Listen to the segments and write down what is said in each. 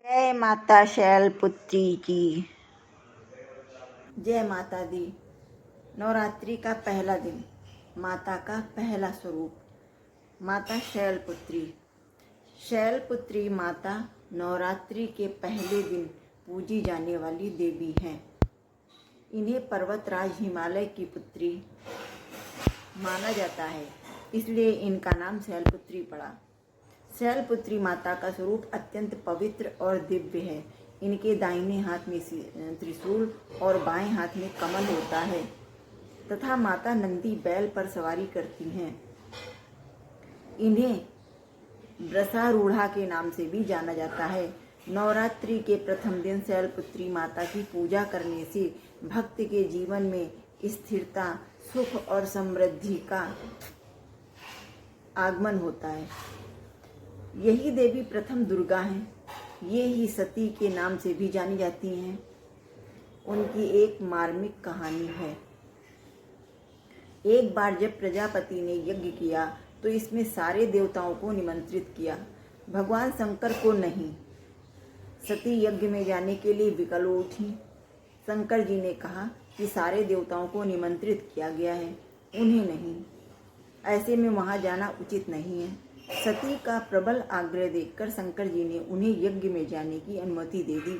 जय माता शैलपुत्री की। जय माता दी। नवरात्रि का पहला दिन, माता का पहला स्वरूप माता शैलपुत्री। शैलपुत्री माता नवरात्रि के पहले दिन पूजी जाने वाली देवी हैं। इन्हें पर्वतराज हिमालय की पुत्री माना जाता है, इसलिए इनका नाम शैलपुत्री पड़ा। शैलपुत्री माता का स्वरूप अत्यंत पवित्र और दिव्य है। इनके दाहिने हाथ में त्रिशूल और बाएं हाथ में कमल होता है तथा माता नंदी बैल पर सवारी करती हैं। इन्हें वृषारूढ़ा के नाम से भी जाना जाता है। नवरात्रि के प्रथम दिन शैलपुत्री माता की पूजा करने से भक्त के जीवन में स्थिरता, सुख और समृद्धि का आगमन होता है। यही देवी प्रथम दुर्गा हैं। ये ही सती के नाम से भी जानी जाती हैं। उनकी एक मार्मिक कहानी है। एक बार जब प्रजापति ने यज्ञ किया तो इसमें सारे देवताओं को निमंत्रित किया, भगवान शंकर को नहीं। सती यज्ञ में जाने के लिए विकल उठी। शंकर जी ने कहा कि सारे देवताओं को निमंत्रित किया गया है, उन्हें नहीं। ऐसे में वहां जाना उचित नहीं है। सती का प्रबल आग्रह देखकर शंकर जी ने उन्हें यज्ञ में जाने की अनुमति दे दी।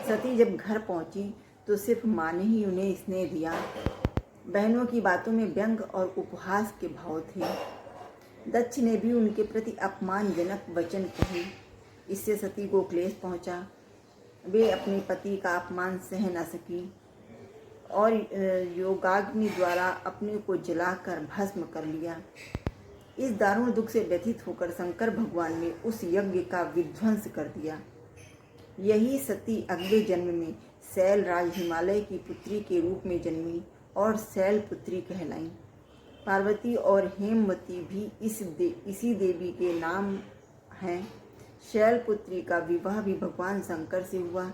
सती जब घर पहुंची तो सिर्फ माँ ने ही उन्हें स्नेह दिया। बहनों की बातों में व्यंग और उपहास के भाव थे। दक्ष ने भी उनके प्रति अपमानजनक वचन कहे। इससे सती को क्लेश पहुंचा। वे अपने पति का अपमान सह न सकी और योगाग्नि द्वारा अपने को जलाकर भस्म कर लिया। इस दारुण दुख से व्यथित होकर शंकर भगवान ने उस यज्ञ का विध्वंस कर दिया। यही सती अगले जन्म में शैलराज हिमालय की पुत्री के रूप में जन्मी और शैलपुत्री कहलाई। पार्वती और हेमवती भी इसी देवी के नाम हैं। शैलपुत्री का विवाह भी भगवान शंकर से हुआ।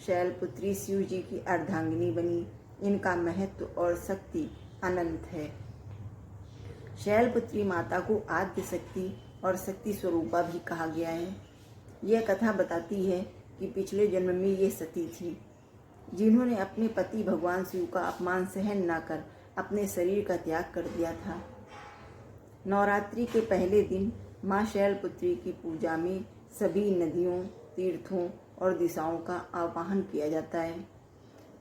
शैलपुत्री शिव जी की अर्धांगिनी बनी। इनका महत्व और शक्ति अनंत है। शैलपुत्री माता को आद्य शक्ति और शक्ति स्वरूपा भी कहा गया है। यह कथा बताती है कि पिछले जन्म में ये सती थी, जिन्होंने अपने पति भगवान शिव का अपमान सहन न कर अपने शरीर का त्याग कर दिया था। नवरात्रि के पहले दिन माँ शैलपुत्री की पूजा में सभी नदियों, तीर्थों और दिशाओं का आवाहन किया जाता है।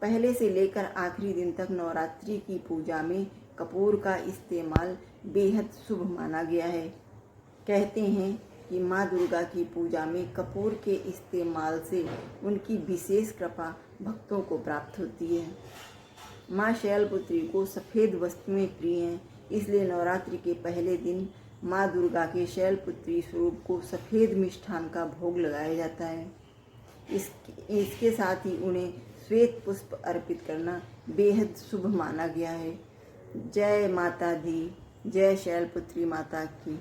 पहले से लेकर आखिरी दिन तक नवरात्रि की पूजा में कपूर का इस्तेमाल बेहद शुभ माना गया है। कहते हैं कि माँ दुर्गा की पूजा में कपूर के इस्तेमाल से उनकी विशेष कृपा भक्तों को प्राप्त होती है। माँ शैलपुत्री को सफ़ेद वस्तुएं प्रिय हैं, इसलिए नवरात्रि के पहले दिन माँ दुर्गा के शैलपुत्री स्वरूप को सफ़ेद मिष्ठान का भोग लगाया जाता है। इसके साथ ही उन्हें श्वेत पुष्प अर्पित करना बेहद शुभ माना गया है। जय माता दी। जय शैलपुत्री माता की।